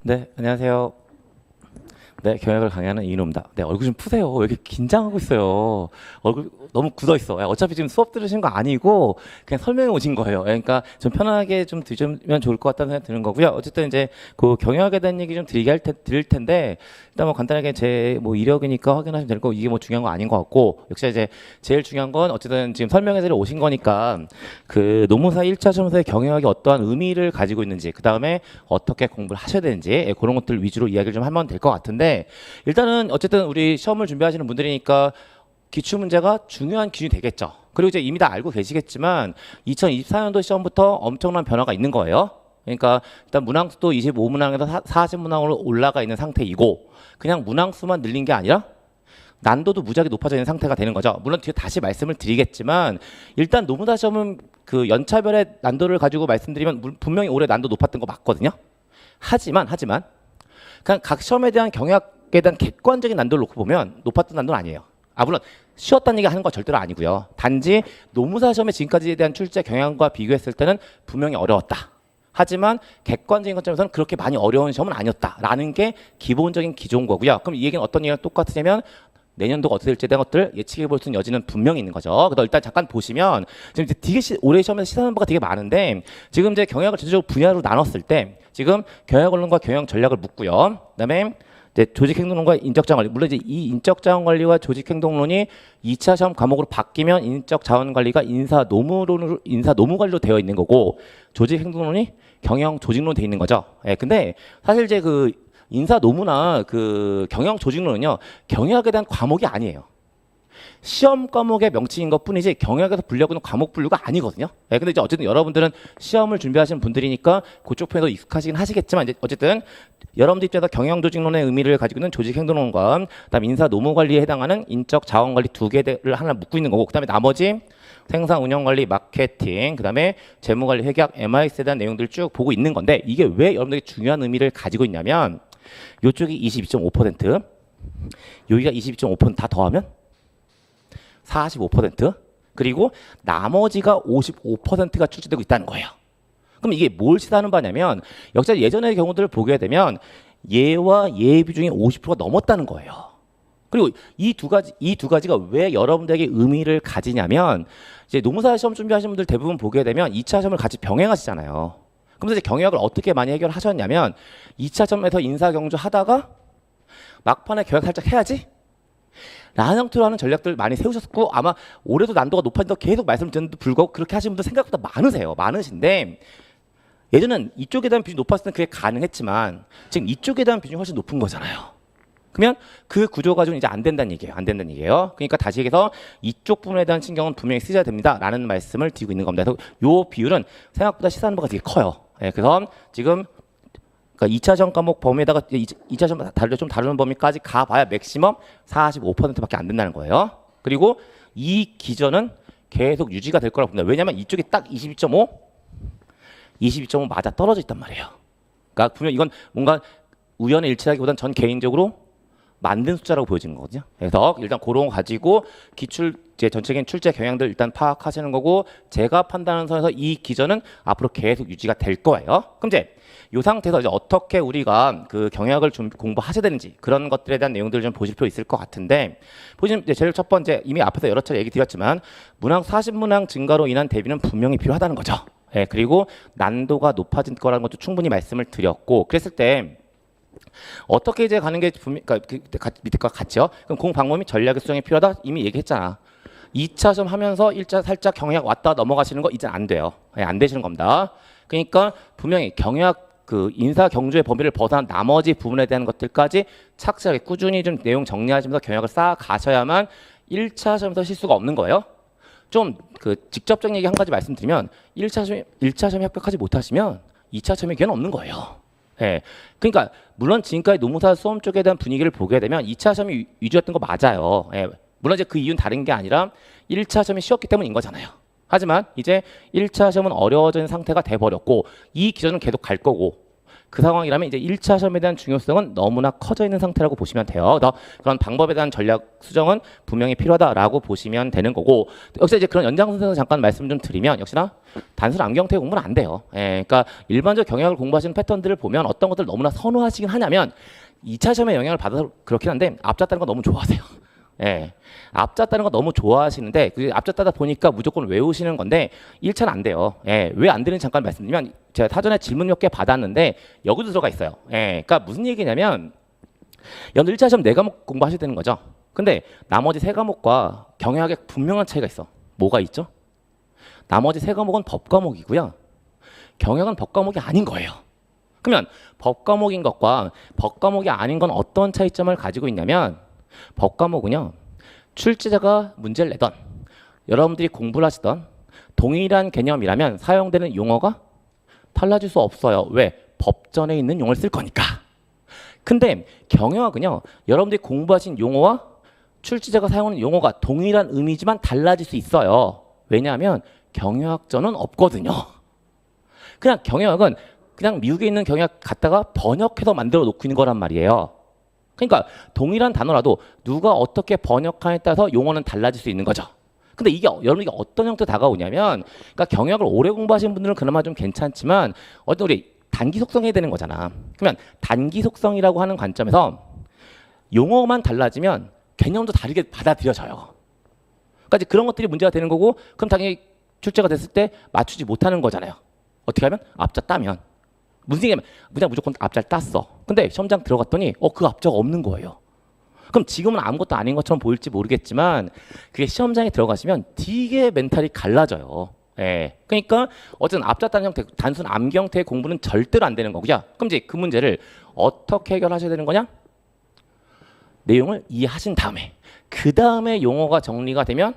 네, 안녕하세요. 네, 경영을 강의하는 이인호입니다. 네, 얼굴 좀 푸세요. 왜 이렇게 긴장하고 있어요? 얼굴 너무 굳어 있어. 어차피 지금 수업 들으신 거 아니고 그냥 설명해 오신 거예요. 그러니까 좀 편하게 좀 드시면 좋을 것 같다는 생각이 드는 거고요. 어쨌든 이제 그 경영학에 대한 얘기 좀 드릴 텐데 일단 뭐 간단하게 제 뭐 이력이니까 확인하시면 될 거고 이게 뭐 중요한 거 아닌 것 같고 역시 이제 제일 중요한 건 어쨌든 지금 설명해드려 오신 거니까 그 노무사 1차 시험에서의 경영학이 어떠한 의미를 가지고 있는지 그 다음에 어떻게 공부를 하셔야 되는지 그런 것들 위주로 이야기를 좀 하면 될 것 같은데 일단은 어쨌든 우리 시험을 준비하시는 분들이니까 기출 문제가 중요한 기준이 되겠죠. 그리고 이제 이미 다 알고 계시겠지만 2024년도 시험부터 엄청난 변화가 있는 거예요. 그러니까 일단 문항수도 25문항에서 40문항으로 올라가 있는 상태이고 그냥 문항수만 늘린 게 아니라 난도도 무지하게 높아져 있는 상태가 되는 거죠. 물론 뒤에 다시 말씀을 드리겠지만 일단 노무사 시험은 그 연차별의 난도를 가지고 말씀드리면 분명히 올해 난도 높았던 거 맞거든요. 하지만 그냥 각 시험에 대한 경약에 대한 객관적인 난도를 놓고 보면 높았던 난도는 아니에요. 물론 쉬웠다는 얘기 하는 거 절대로 아니고요. 단지 노무사 시험의 지금까지에 대한 출제 경향과 비교했을 때는 분명히 어려웠다. 하지만 객관적인 관점에서는 그렇게 많이 어려운 시험은 아니었다라는 게 기본적인 기조인 거고요. 그럼 이 얘기는 어떤 얘기랑 똑같으냐면 내년도가 어떻게 될지에 대한 것들을 예측해 볼 수 있는 여지는 분명히 있는 거죠. 그래서 일단 잠깐 보시면 지금 이제 되게 올해 시험에서 시사하는 바가 되게 많은데 지금 이제 경영학을 전체적으로 분야로 나눴을 때 지금 경영원론과 경영 전략을 묻고요. 그다음에 이제 조직행동론과 인적자원관리 물론 이제 이 인적자원관리와 조직행동론이 2차 시험 과목으로 바뀌면 인적자원관리가 인사노무관리로 되어 있는 거고 조직행동론이 경영 조직론으로 되어 있는 거죠. 근데 사실 이제 그 인사 노무나 그 경영 조직론은요 경영학에 대한 과목이 아니에요. 시험 과목의 명칭인 것 뿐이지 경영학에서 분류하고는 과목 분류가 아니거든요. 근데 이제 어쨌든 여러분들은 시험을 준비하시는 분들이니까 그쪽 편에서 익숙하시긴 하시겠지만 이제 어쨌든 여러분들 입장에서 경영 조직론의 의미를 가지고 있는 조직 행동론과 그다음 인사 노무 관리에 해당하는 인적 자원 관리 두 개를 하나 묶고 있는 거고 그다음에 나머지 생산 운영 관리 마케팅 그다음에 재무 관리 회계학 MIS에 대한 내용들을 쭉 보고 있는 건데 이게 왜 여러분들에게 중요한 의미를 가지고 있냐면 이쪽이 22.5% 여기가 22.5%다 더하면 45% 그리고 나머지가 55%가 출제되고 있다는 거예요. 그럼 이게 뭘 시사하는 바냐면 역사 예전의 경우들을 보게 되면 예와 예 비중이 50%가 넘었다는 거예요. 그리고 이 두 가지가 왜 여러분들에게 의미를 가지냐면 이제 노무사 시험 준비하시는 분들 대부분 보게 되면 2차 시험을 같이 병행하시잖아요. 그러면서 이제 경영학을 어떻게 많이 해결하셨냐면 2차 시험에서 인사 경주 하다가 막판에 경영 살짝 해야지 라는 형태로 하는 전략들 많이 세우셨고 아마 올해도 난도가 높아진다고 계속 말씀드렸는데도 불구하고 그렇게 하시는 분들 생각보다 많으신데 예전엔 이쪽에 대한 비중이 높았을 때 그게 가능했지만 지금 이쪽에 대한 비중이 훨씬 높은 거잖아요. 그러면 그 구조 가지고는 이제 안 된다는 얘기예요. 그러니까 다시 얘기해서 이쪽 부분에 대한 신경은 분명히 쓰셔야 됩니다라는 말씀을 드리고 있는 겁니다. 그래서 이 비율은 생각보다 시사하는 바가 되게 커요. 그래서 지금 그러니까 2차 시험 과목 범위에다가 2차 시험 좀 다루는 범위까지 가봐야 맥시멈 45%밖에 안 된다는 거예요. 그리고 이 기전은 계속 유지가 될 거라고 봅니다. 왜냐하면 이쪽이 딱 22.5 맞아 떨어져 있단 말이에요. 그러니까 분명 이건 뭔가 우연의 일치라기보다는 전 개인적으로 만든 숫자라고 보여지는 거거든요. 그래서 일단 그런 거 가지고 기출 제 전체적인 출제 경향들 일단 파악하시는 거고 제가 판단하는 선에서 이 기전은 앞으로 계속 유지가 될 거예요. 그럼 이제 이 상태에서 이제 어떻게 우리가 그 경영학을 좀 공부하셔야 되는지 그런 것들에 대한 내용들을 좀 보실 필요 있을 것 같은데 보시면 이제 제일 첫 번째 이미 앞에서 여러 차례 얘기 드렸지만 문항 40문항 증가로 인한 대비는 분명히 필요하다는 거죠. 그리고 난도가 높아진 거라는 것도 충분히 말씀을 드렸고 그랬을 때 어떻게 이제 가는 게 그러니까 밑에 거 같죠? 그럼 공방법 및 전략의 수정이 필요하다 이미 얘기했잖아. 2차 시험 하면서 1차 살짝 경영학 왔다 넘어가시는 거 이제 안 돼요. 안 되시는 겁니다. 그러니까 분명히 경영학 그 인사 경주의 범위를 벗어난 나머지 부분에 대한 것들까지 착실하게 꾸준히 좀 내용 정리하시면서 경영학을 쌓아 가셔야만 1차 시험에서 실수가 없는 거예요. 좀 그 직접적인 얘기 한 가지 말씀드리면 1차 시험에 합격하지 못하시면 2차 시험에 기회는 없는 거예요. 그러니까 물론 지금까지 노무사 수험 쪽에 대한 분위기를 보게 되면 2차 시험이 위주였던 거 맞아요. 물론 이제 그 이유는 다른 게 아니라 1차 시험이 쉬웠기 때문인 거잖아요. 하지만 이제 1차 시험은 어려워진 상태가 돼버렸고 이 기전은 계속 갈 거고 그 상황이라면 이제 1차 시험에 대한 중요성은 너무나 커져 있는 상태라고 보시면 돼요. 그래서 그런 방법에 대한 전략 수정은 분명히 필요하다라고 보시면 되는 거고, 역시 이제 그런 연장선에서 잠깐 말씀 좀 드리면 역시나 단순 암경태 공부는 안 돼요. 그러니까 일반적 경영학을 공부하시는 패턴들을 보면 어떤 것들 너무나 선호하시긴 하냐면 2차 시험에 영향을 받아서 그렇긴 한데 앞잡다는 거 너무 좋아하세요. 앞잡다는 거 너무 좋아하시는데 그 앞잡다다 보니까 무조건 외우시는 건데 1차는 안 돼요. 왜 안 되는지 잠깐 말씀드리면 제가 사전에 질문 몇 개 받았는데 여기도 들어가 있어요. 그러니까 무슨 얘기냐면 여러분 1차 시험 4과목 공부하셔야 되는 거죠. 근데 나머지 3과목과 경영학에 분명한 차이가 있어. 뭐가 있죠? 나머지 3과목은 법과목이고요. 경영은 법과목이 아닌 거예요. 그러면 법과목인 것과 법과목이 아닌 건 어떤 차이점을 가지고 있냐면 법과목은요. 출제자가 문제를 내던 여러분들이 공부를 하시던 동일한 개념이라면 사용되는 용어가 달라질 수 없어요. 왜? 법전에 있는 용어를 쓸 거니까. 근데 경영학은요. 여러분들이 공부하신 용어와 출제자가 사용하는 용어가 동일한 의미지만 달라질 수 있어요. 왜냐하면 경영학전은 없거든요. 그냥 경영학은 그냥 미국에 있는 경영학 갖다가 번역해서 만들어 놓고 있는 거란 말이에요. 그러니까 동일한 단어라도 누가 어떻게 번역하냐에 따라서 용어는 달라질 수 있는 거죠. 근데 이게 여러분이 어떤 형태로 다가오냐면, 그러니까 경영학을 오래 공부하신 분들은 그나마 좀 괜찮지만 어떤 우리 단기 속성해야 되는 거잖아. 그러면 단기 속성이라고 하는 관점에서 용어만 달라지면 개념도 다르게 받아들여져요. 그러니까 이제 그런 것들이 문제가 되는 거고, 그럼 당연히 출제가 됐을 때 맞추지 못하는 거잖아요. 어떻게 하면? 앞자 따면. 무슨 얘기냐면 그냥 무조건 앞자를 땄어. 근데 시험장 들어갔더니 그 앞자가 없는 거예요. 그럼 지금은 아무것도 아닌 것처럼 보일지 모르겠지만 그게 시험장에 들어가시면 되게 멘탈이 갈라져요. 그러니까 어쨌든 앞자 따는 형태, 단순 암경태의 공부는 절대로 안 되는 거고요. 그럼 이제 그 문제를 어떻게 해결하셔야 되는 거냐? 내용을 이해하신 다음에 그 다음에 용어가 정리가 되면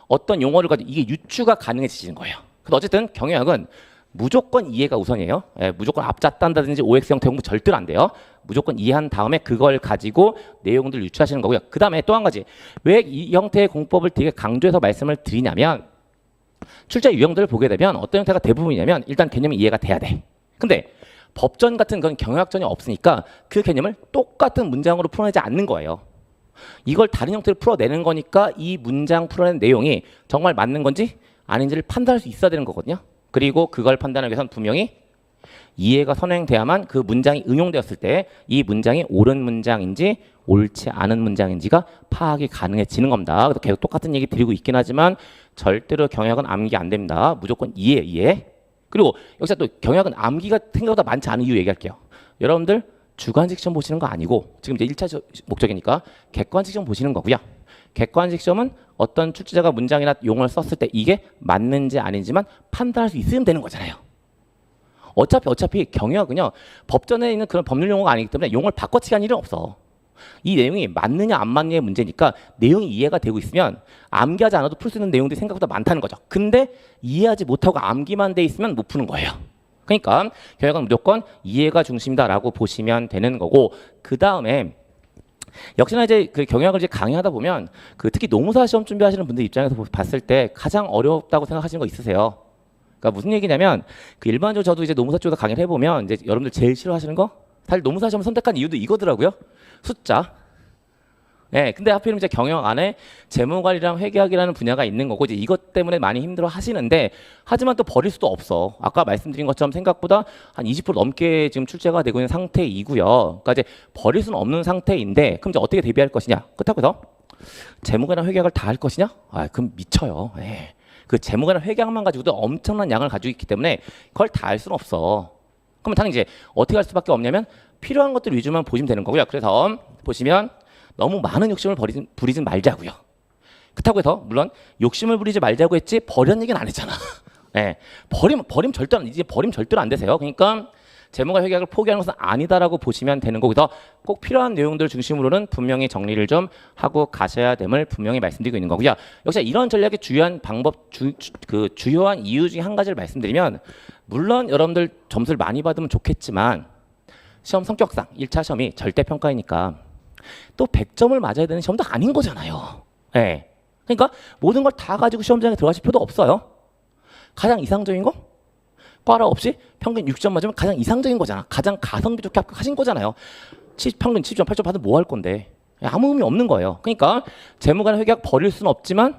어떤 용어를 가지고 이게 유추가 가능해지는 거예요. 그래서 어쨌든 경영학은 무조건 이해가 우선이에요. 무조건 앞자 딴다든지 OX 형태 공부 절대로 안 돼요. 무조건 이해한 다음에 그걸 가지고 내용들을 유추하시는 거고요. 그 다음에 또 한 가지, 왜 이 형태의 공법을 되게 강조해서 말씀을 드리냐면 출제 유형들을 보게 되면 어떤 형태가 대부분이냐면 일단 개념이 이해가 돼야 돼. 근데 법전 같은 건 경영학전이 없으니까 그 개념을 똑같은 문장으로 풀어내지 않는 거예요. 이걸 다른 형태로 풀어내는 거니까 이 문장 풀어낸 내용이 정말 맞는 건지 아닌지를 판단할 수 있어야 되는 거거든요. 그리고 그걸 판단하기 위해서는 분명히 이해가 선행돼야만 그 문장이 응용되었을 때 이 문장이 옳은 문장인지 옳지 않은 문장인지가 파악이 가능해지는 겁니다. 그래서 계속 똑같은 얘기 드리고 있긴 하지만 절대로 경영학은 암기 안 됩니다. 무조건 이해. 그리고 여기서 또 경영학은 암기가 생각보다 많지 않은 이유 얘기할게요. 여러분들 주관식 시험 보시는 거 아니고 지금 이제 1차 목적이니까 객관식 시험 보시는 거고요. 객관식 시험은 어떤 출제자가 문장이나 용어를 썼을 때 이게 맞는지 아닌지만 판단할 수 있으면 되는 거잖아요. 어차피 경영학은요 법전에 있는 그런 법률 용어가 아니기 때문에 용어를 바꿔치기 할 일은 없어. 이 내용이 맞느냐 안 맞느냐의 문제니까 내용이 이해가 되고 있으면 암기하지 않아도 풀 수 있는 내용들이 생각보다 많다는 거죠. 근데 이해하지 못하고 암기만 돼 있으면 못 푸는 거예요. 그러니까 경영학은 무조건 이해가 중심이다라고 보시면 되는 거고, 그 다음에 역시나 이제 그 경영학을 이제 강의하다 보면 그 특히 노무사 시험 준비하시는 분들 입장에서 봤을 때 가장 어렵다고 생각하시는 거 있으세요? 그러니까 무슨 얘기냐면 그 일반적으로 저도 이제 노무사 쪽에서 강의를 해보면 이제 여러분들 제일 싫어하시는 거 사실 노무사 시험 선택한 이유도 이거더라고요. 숫자. 근데 하필이면 이제 경영 안에 재무관리랑 회계학이라는 분야가 있는 거고 이제 이것 때문에 많이 힘들어 하시는데, 하지만 또 버릴 수도 없어. 아까 말씀드린 것처럼 생각보다 한 20% 넘게 지금 출제가 되고 있는 상태이고요. 그러니까 이제 버릴 수는 없는 상태인데 그럼 이제 어떻게 대비할 것이냐? 그렇다고 해서 재무관이랑 회계학을 다 할 것이냐? 그럼 미쳐요. 그 재무관이랑 회계학만 가지고도 엄청난 양을 가지고 있기 때문에 그걸 다 할 수는 없어. 그러면 당연히 이제 어떻게 할 수밖에 없냐면 필요한 것들 위주만 보시면 되는 거고요. 그래서 보시면 너무 많은 욕심을 부리지 말자고요. 그렇다고 해서 물론 욕심을 부리지 말자고 했지 버리는 얘기는 안 했잖아. 버림 절대로 안 되세요. 그러니까 재무관 회계학을 포기하는 것은 아니다라고 보시면 되는 거기서 꼭 필요한 내용들 중심으로는 분명히 정리를 좀 하고 가셔야 됨을 분명히 말씀드리고 있는 거고요. 역시 이런 전략의 주요한 방법, 주요한 이유 중에 한 가지를 말씀드리면, 물론 여러분들 점수를 많이 받으면 좋겠지만 시험 성격상 1차 시험이 절대평가이니까 또 100점을 맞아야 되는 시험도 아닌 거잖아요. 그러니까 모든 걸 다 가지고 시험장에 들어가실 필요도 없어요. 가장 이상적인 거? 꽈라 없이 평균 6점 맞으면 가장 이상적인 거잖아. 가장 가성비 좋게 합격하신 거잖아요. 평균 7점, 8점 받으면 뭐 할 건데. 아무 의미 없는 거예요. 그러니까 재무관 회계학 버릴 수는 없지만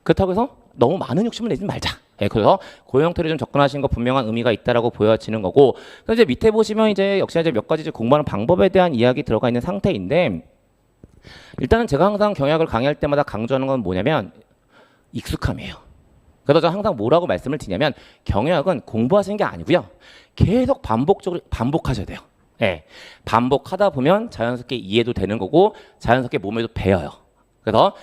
그렇다고 해서 너무 많은 욕심을 내지 말자. 예, 그래서 그 형태로 좀 접근하신 거 분명한 의미가 있다라고 보여지는 거고. 그래서 이제 밑에 보시면 이제 역시 이제 몇 가지 이제 공부하는 방법에 대한 이야기 들어가 있는 상태인데, 일단은 제가 항상 경영학을 강의할 때마다 강조하는 건 뭐냐면 익숙함이에요. 그래서 저 항상 뭐라고 말씀을 드리냐면 경영학은 공부하시는 게 아니고요. 계속 반복적으로 반복하셔야 돼요. 예, 반복하다 보면 자연스럽게 이해도 되는 거고 자연스럽게 몸에도 배어요. 그래서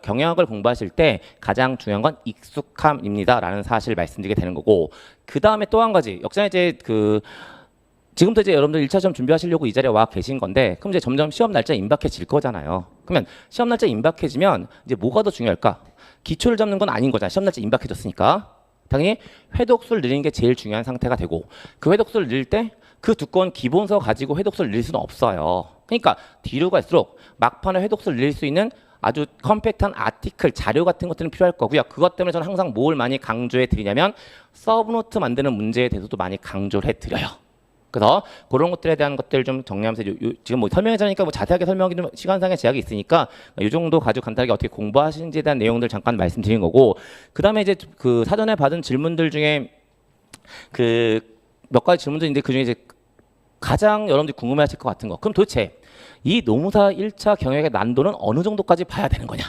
경영학을 공부하실 때 가장 중요한 건 익숙함입니다라는 사실을 말씀드리게 되는 거고, 그 다음에 또 한 가지 역시나 이제 지금부터 이제 여러분들 1차 시험 준비하시려고 이 자리에 와 계신 건데, 그럼 이제 점점 시험 날짜 임박해질 거잖아요. 그러면 시험 날짜 임박해지면 이제 뭐가 더 중요할까? 기초를 잡는 건 아닌 거잖아. 시험 날짜 임박해졌으니까 당연히 회독수를 늘리는 게 제일 중요한 상태가 되고, 그 회독수를 늘릴 때 그 두꺼운 기본서 가지고 회독수를 늘릴 수는 없어요. 그러니까 뒤로 갈수록 막판에 회독수를 늘릴 수 있는 아주 컴팩트한 아티클, 자료 같은 것들은 필요할 거고요. 그것 때문에 저는 항상 뭘 많이 강조해 드리냐면 서브노트 만드는 문제에 대해서도 많이 강조를 해 드려요. 그래서 그런 것들에 대한 것들 좀 정리하면서 지금 뭐 설명하자니까 뭐 자세하게 설명하기 좀 시간상의 제약이 있으니까 이 정도 가지고 간단하게 어떻게 공부하시는지에 대한 내용들 잠깐 말씀드린 거고, 그 다음에 이제 그 사전에 받은 질문들 중에 그 몇 가지 질문들인데 그 중에 이제 가장 여러분들이 궁금해하실 것 같은 거, 그럼 도대체 이 노무사 1차 경영의 난도는 어느 정도까지 봐야 되는 거냐,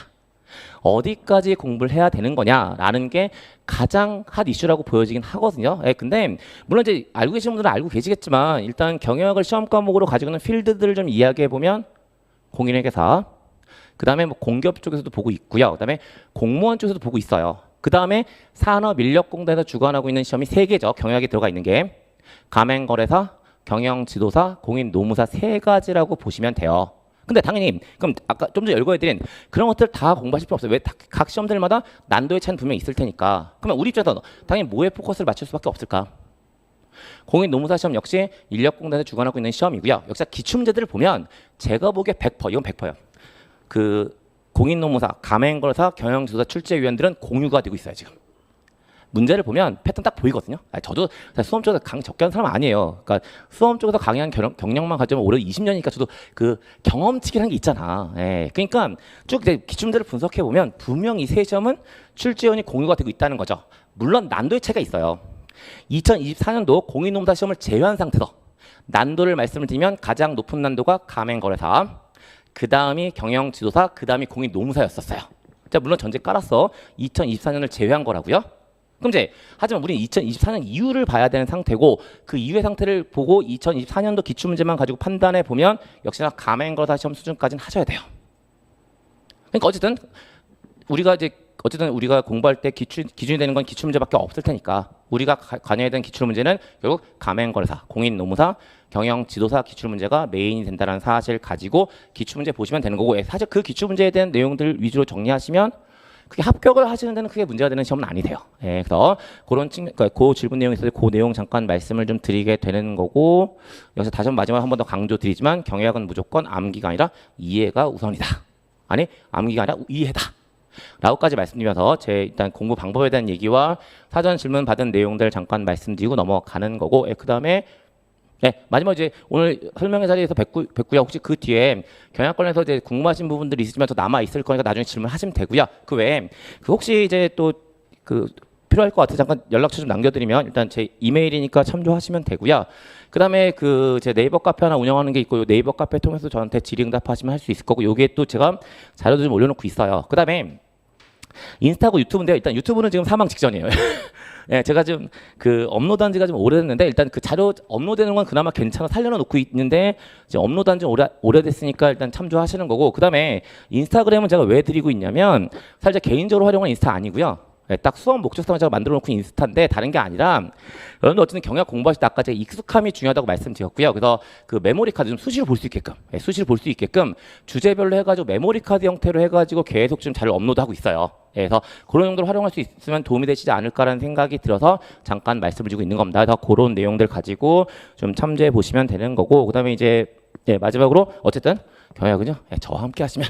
어디까지 공부를 해야 되는 거냐라는 게 가장 핫 이슈라고 보여지긴 하거든요. 예, 근데 물론 이제 알고 계신 분들은 알고 계시겠지만 일단 경영학을 시험 과목으로 가지고 있는 필드들을 좀 이야기해 보면 공인회계사, 그 다음에 뭐 공기업 쪽에서도 보고 있고요. 그 다음에 공무원 쪽에서도 보고 있어요. 그 다음에 산업인력공단에서 주관하고 있는 시험이 3개죠. 경영학이 들어가 있는 게 가맹거래사, 경영지도사, 공인노무사 3가지라고 보시면 돼요. 근데 당연히 그럼 아까 좀 전에 열거해드린 그런 것들 다 공부하실 필요 없어요. 왜 각 시험들마다 난도의 차이는 분명히 있을 테니까. 그러면 우리 입장에서 당연히 뭐에 포커스를 맞출 수밖에 없을까? 공인노무사 시험 역시 인력공단에서 주관하고 있는 시험이고요. 역시 기출문제들을 보면 제가 보기에 100%, 이건 100%예요. 그 공인노무사, 가맹거래사, 경영지도사 출제위원들은 공유가 되고 있어요. 지금 문제를 보면 패턴 딱 보이거든요. 저도 수험 쪽에서 적게 한 사람 아니에요. 그러니까 수험 쪽에서 강의한 경력만 가지면 올해 20년이니까 저도 그 경험치기라는 게 있잖아. 예. 그러니까 쭉 기출문제를 분석해 보면 분명 이 세 시험은 출제위원이 공유가 되고 있다는 거죠. 물론 난도의 차이가 있어요. 2024년도 공인노무사 시험을 제외한 상태에서 난도를 말씀을 드리면 가장 높은 난도가 가맹거래사, 그 다음이 경영지도사, 그 다음이 공인노무사였었어요. 자, 물론 전제 깔았어. 2024년을 제외한 거라고요. 그럼 이제 하지만 우리는 2024년 이후를 봐야 되는 상태고, 그 이후의 상태를 보고 2024년도 기출문제만 가지고 판단해 보면 역시나 가맹거래사 시험 수준까지는 하셔야 돼요. 그러니까 어쨌든 우리가 공부할 때 기준이 되는 건 기출문제밖에 없을 테니까 우리가 관여해야 되는 기출문제는 결국 가맹거래사, 공인노무사, 경영지도사 기출문제가 메인이 된다는 사실 가지고 기출문제 보시면 되는 거고, 사실 그 기출문제에 대한 내용들 위주로 정리하시면 그게 합격을 하시는 데는 크게 문제가 되는 시험은 아니돼요. 예, 그래서 그런 그러니까 그 질문 내용에 있어서 그 내용 잠깐 말씀을 좀 드리게 되는 거고, 여기서 다시 마지막으로 한 번 더 강조드리지만 경영학은 무조건 암기가 아니라 이해가 우선이다. 아니, 암기가 아니라 이해다. 라고까지 말씀드리면서 제 일단 공부 방법에 대한 얘기와 사전 질문 받은 내용들 잠깐 말씀드리고 넘어가는 거고, 그 다음에 마지막 이제 오늘 설명의 자리에서 뵙고요. 혹시 그 뒤에 경영학 관련해서 이제 궁금하신 부분들이 있으시면 더 남아 있을 거니까 나중에 질문하시면 되고요. 그 외에 혹시 이제 또 필요할 것 같아 잠깐 연락처 좀 남겨드리면 일단 제 이메일이니까 참조하시면 되고요. 그 다음에 제 네이버 카페 하나 운영하는 게 있고, 네이버 카페 통해서 저한테 질의응답하시면 할 수 있을 거고, 요게 또 제가 자료도 좀 올려놓고 있어요. 그 다음에 인스타하고 유튜브인데요. 일단 유튜브는 지금 사망 직전이에요. 예, 제가 지금 업로드한 지가 좀 오래됐는데 일단 그 자료 업로드되는 건 그나마 괜찮아 살려놓고 있는데 이제 업로드한 지 오래됐으니까 일단 참조하시는 거고, 그 다음에 인스타그램은 제가 왜 드리고 있냐면 사실 개인적으로 활용한 인스타 아니고요. 딱 수업 목적성을 제가 만들어 놓고 인스타인데 다른 게 아니라 여러분들 어쨌든 경영학 공부하실 때 아까 제가 익숙함이 중요하다고 말씀드렸고요. 그래서 그 메모리 카드 좀 수시로 볼 수 있게끔 수시로 볼 수 있게끔 주제별로 해가지고 메모리 카드 형태로 해가지고 계속 지금 자료 업로드하고 있어요. 그래서 그런 정도로 활용할 수 있으면 도움이 되시지 않을까라는 생각이 들어서 잠깐 말씀을 드리고 있는 겁니다. 그래서 그런 내용들 가지고 좀 참조해 보시면 되는 거고, 그다음에 이제 마지막으로 어쨌든 경영학은요, 저와 함께 하시면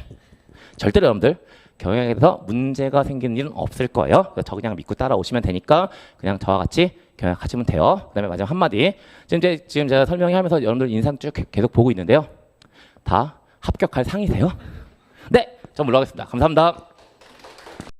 절대로 여러분들 경영에서 문제가 생기는 일은 없을 거예요. 저 그냥 믿고 따라오시면 되니까 그냥 저와 같이 경영하시면 돼요. 그다음에 마지막 한마디. 지금 제가 설명하면서 여러분들 인상 쭉 계속 보고 있는데요. 다 합격할 상이세요? 네, 저 물러가겠습니다. 감사합니다.